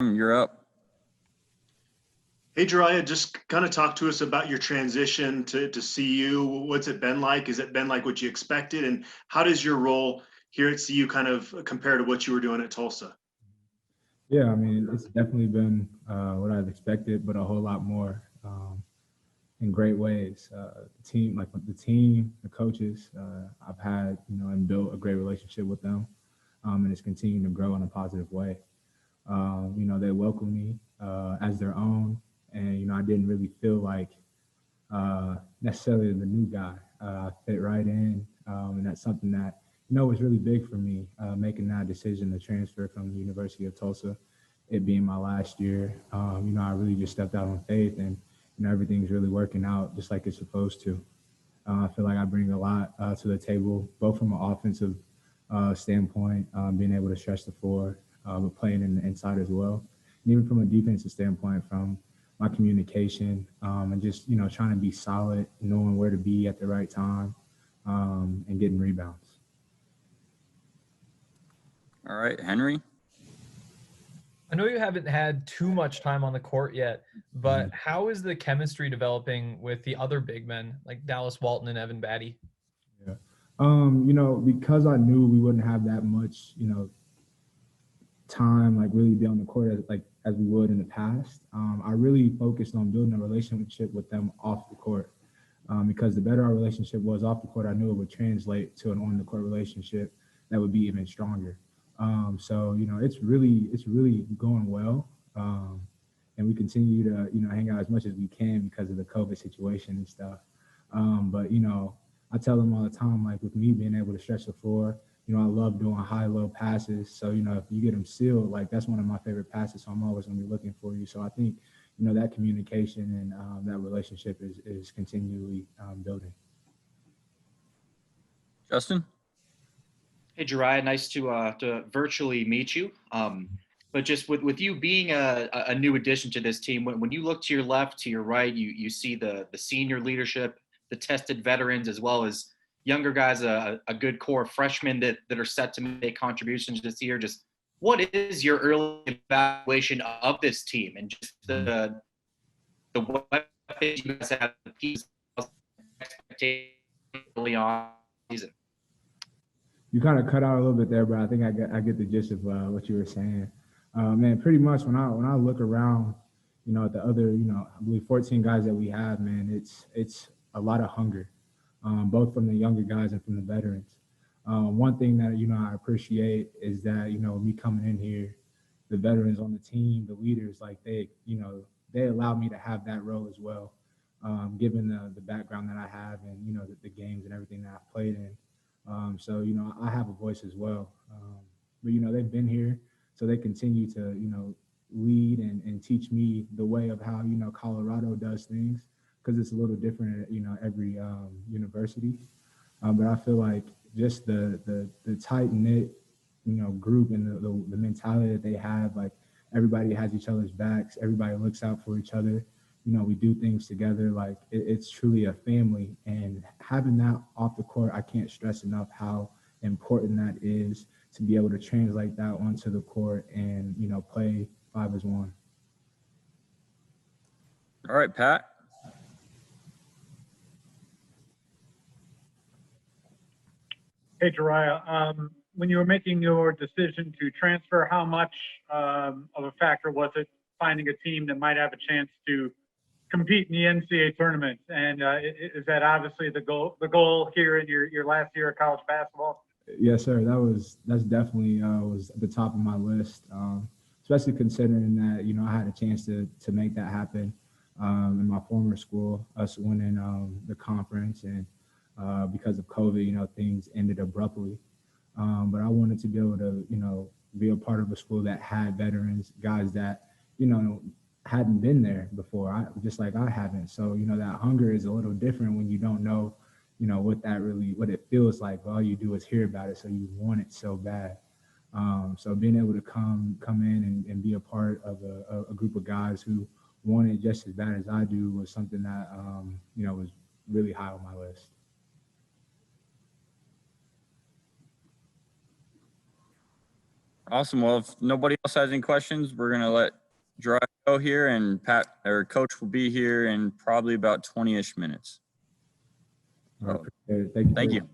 You're up. Hey, Jeriah, just kind of talk to us about your transition to CU. What's it been like? Has it been like what you expected? And how does your role here at CU kind of compare to what you were doing at Tulsa? Yeah, I mean, it's definitely been what I've expected, but a whole lot more in great ways. The team, the coaches, I've had, and built a great relationship with them, and it's continuing to grow in a positive way. They welcome me as their own, and I didn't really feel like necessarily the new guy. I fit right in, and that's something that was really big for me, making that decision to transfer from the University of Tulsa, it being my last year. I really just stepped out on faith, and everything's really working out just like it's supposed to. I feel like I bring a lot to the table, both from an offensive standpoint, being able to stretch the floor, but playing in the inside as well, and even from a defensive standpoint, from my communication, and just trying to be solid, knowing where to be at the right time, and getting rebounds. All right, Henry. I know you haven't had too much time on the court yet, but how is the chemistry developing with the other big men like Dallas Walton and Evan Batty? Yeah. Because I knew we wouldn't have that much, time like really be on the court as we would in the past. I really focused on building a relationship with them off the court, because the better our relationship was off the court, I knew it would translate to an on the court relationship that would be even stronger. So it's really going well, and we continue to hang out as much as we can because of the COVID situation and stuff. But I tell them all the time, like with me being able to stretch the floor, I love doing high-low passes. So, if you get them sealed, like that's one of my favorite passes. So I'm always going to be looking for you. So I think, that communication and that relationship is continually building. Justin? Hey, Jeriah, nice to virtually meet you. But just with you being a new addition to this team, when you look to your left, to your right, you see the senior leadership, the tested veterans, as well as younger guys, a good core of freshmen that are set to make contributions this year. Just what is your early evaluation of this team and just the weapons you guys have, the pieces expectations early on season? You kind of cut out a little bit there, but I think I get the gist of what you were saying. Man, pretty much when I look around, at the other, I believe 14 guys that we have, man, it's a lot of hunger, both from the younger guys and from the veterans. One thing that, I appreciate is that, me coming in here, the veterans on the team, the leaders, like they allow me to have that role as well, given the background that I have and, the games and everything that I've played in. So, I have a voice as well. But, they've been here, so they continue to, lead and teach me the way of how, Colorado does things, because it's a little different at, every university. But I feel like just the tight-knit, group and the mentality that they have, like everybody has each other's backs, everybody looks out for each other. We do things together. Like it's truly a family, and having that off the court, I can't stress enough how important that is to be able to translate that onto the court and, play 5-as-1. All right, Pat. Hey, Jeriah, when you were making your decision to transfer, how much of a factor was it finding a team that might have a chance to compete in the NCAA tournament? And is that obviously the goal here in your last year of college basketball? Yes, sir. That's definitely was at the top of my list, especially considering that I had a chance to make that happen in my former school, us winning the conference, and because of COVID, things ended abruptly. But I wanted to be able to be a part of a school that had veterans, guys that hadn't been there before, just like I haven't. So that hunger is a little different when you don't know what it feels like. All you do is hear about it, so you want it so bad. So being able to come in and be a part of a group of guys who want it just as bad as I do was something that was really high on my list. Awesome. Well, if nobody else has any questions, we're going to let Jeriah go here, and Pat, or Coach, will be here in probably about 20-ish minutes. All right, So, appreciate it. Thank you. thank you.